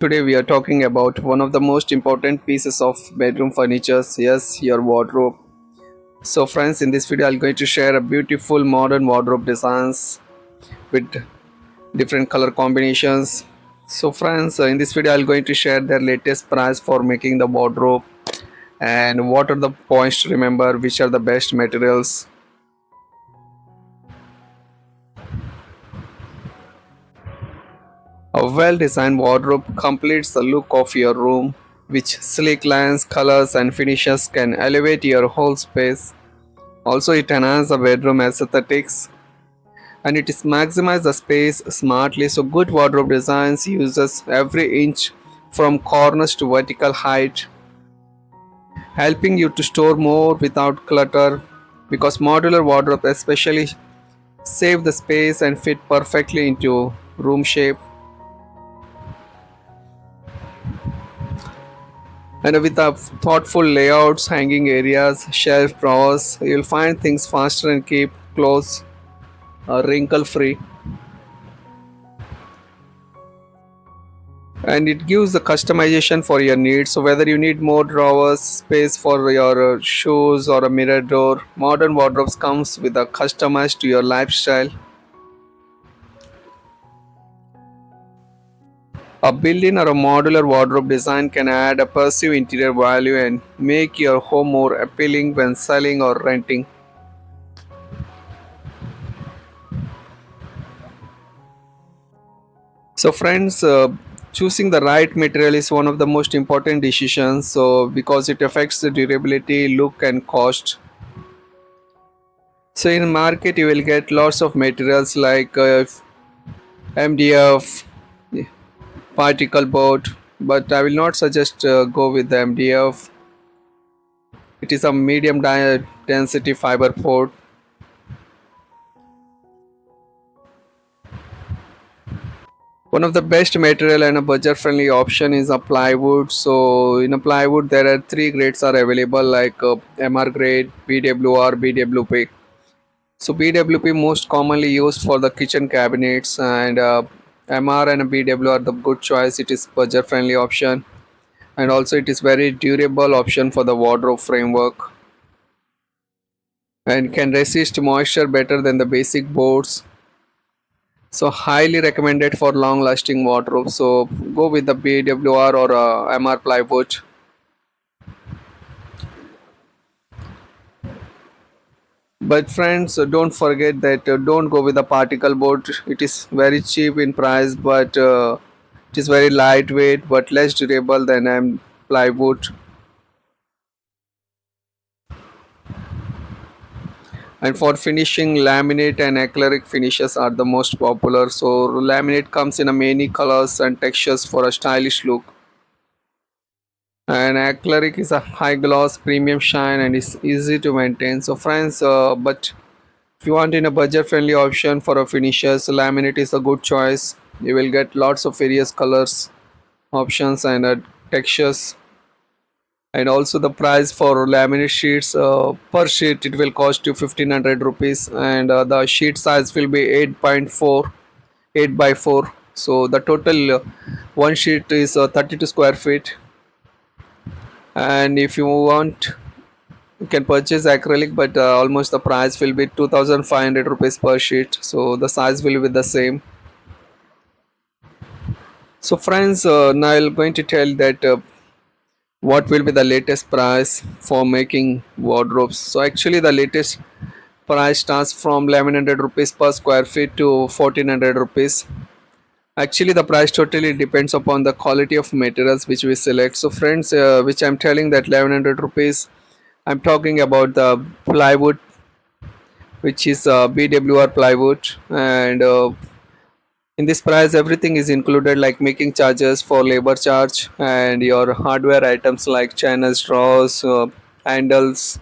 Today we are talking about one of the most important pieces of bedroom furniture, yes, your wardrobe. So friends, in this video I'm going to share a beautiful modern wardrobe designs with different color combinations. So friends, in this video I'm going to share their latest price for making the wardrobe and what are the points to remember, which are the best materials. A well-designed wardrobe completes the look of your room, which sleek lines, colors and finishes can elevate your whole space. Also, it enhances the bedroom aesthetics and it is maximize the space smartly. So, good wardrobe designs uses every inch from corners to vertical height, helping you to store more without clutter. Because modular wardrobe especially save the space and fit perfectly into room shape. And with the thoughtful layouts, hanging areas, shelf drawers, you'll find things faster and keep clothes wrinkle free. And it gives the customization for your needs. So whether you need more drawers, space for your shoes or a mirror door, modern wardrobes comes with a customized to your lifestyle. A built-in or a modular wardrobe design can add a perceived interior value and make your home more appealing when selling or renting. So friends, choosing the right material is one of the most important decisions, so because it affects the durability, look and cost. So in market you will get lots of materials like MDF, particle board, but I will not suggest go with the MDF. It is a medium density fiber board. One of the best material and a budget friendly option is a plywood. So in a plywood there are three grades are available like MR grade, BWR, BWP. So BWP most commonly used for the kitchen cabinets, and MR and BW are the good choice. It is budget friendly option and also it is very durable option for the wardrobe framework and can resist moisture better than the basic boards. So highly recommended for long lasting wardrobe. So go with the BWR or MR plywood. But friends, don't forget that don't go with the particle board. It is very cheap in price, but it is very lightweight but less durable than plywood. And for finishing, laminate and acrylic finishes are the most popular. So laminate comes in a many colors and textures for a stylish look. And acrylic is a high gloss premium shine and is easy to maintain. So friends, but if you want in a budget friendly option for a finishes, laminate is a good choice. You will get lots of various colors options and textures. And also the price for laminate sheets, per sheet it will cost you 1500 rupees, and the sheet size will be 8.4 8 by 4. So the total one sheet is 32 square feet. And if you want, you can purchase acrylic, but almost the price will be 2500 rupees per sheet, so the size will be the same. So friends, now I'm going to tell that what will be the latest price for making wardrobes. So actually the latest price starts from 1100 rupees per square feet to 1400 rupees. Actually the price totally depends upon the quality of materials which we select. So friends, which I'm telling that 1100 rupees, I'm talking about the plywood, which is BWR plywood. And in this price everything is included like making charges for labor charge and your hardware items like channels, drawers, handles.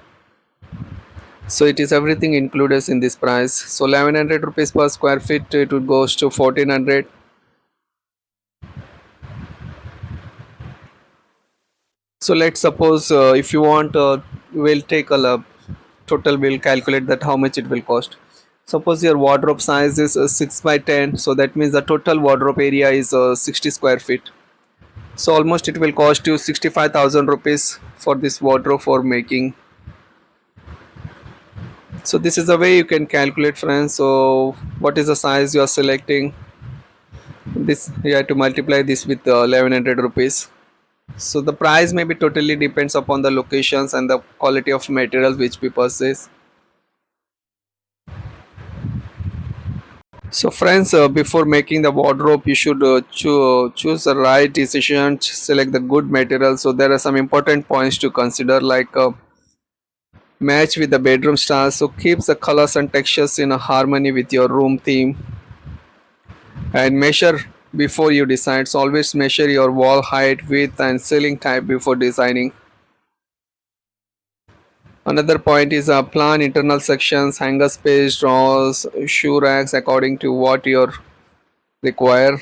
So it is everything included in this price. So 1100 rupees per square feet, it would goes to 1400. So let's suppose if you want, we'll take a total, we'll calculate that how much it will cost. Suppose your wardrobe size is 6 by 10, so that means the total wardrobe area is 60 square feet. So almost it will cost you 65,000 rupees for this wardrobe for making. So this is the way you can calculate, friends. So what is the size you are selecting? This you have to multiply this with 1100 rupees. So the price maybe totally depends upon the locations and the quality of materials which we purchase. So friends, before making the wardrobe, you should choose the right decision, select the good material. So there are some important points to consider, like match with the bedroom style. So keeps the colors and textures in a harmony with your room theme, and measure before you decide. So always measure your wall height, width, and ceiling type before designing. Another point is plan internal sections, hanger space, drawers, shoe racks according to what you require.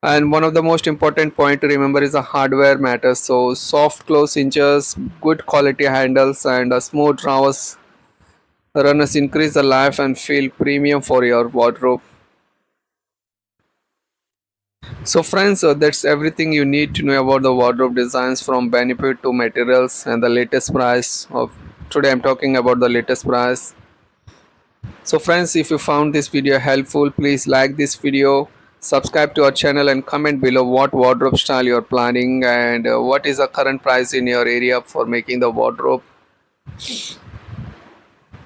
And one of the most important point to remember is the hardware matters. So soft close hinges, good quality handles, and smooth drawers runners increase the life and feel premium for your wardrobe. So friends, that's everything you need to know about the wardrobe designs, from benefit to materials and the latest price of today. I'm talking about the latest price. So friends, if you found this video helpful, please like this video, subscribe to our channel, and comment below what wardrobe style you're planning, and what is the current price in your area for making the wardrobe.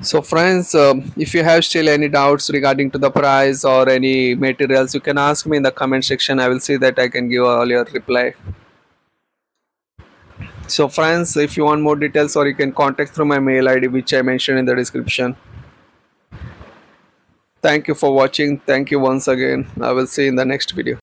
So friends, if you have still any doubts regarding to the price or any materials, you can ask me in the comment section. I will see that I can give all your reply. So friends, if you want more details, or you can contact through my mail ID which I mentioned in the description. Thank you for watching. Thank you once again. I will see you in the next video.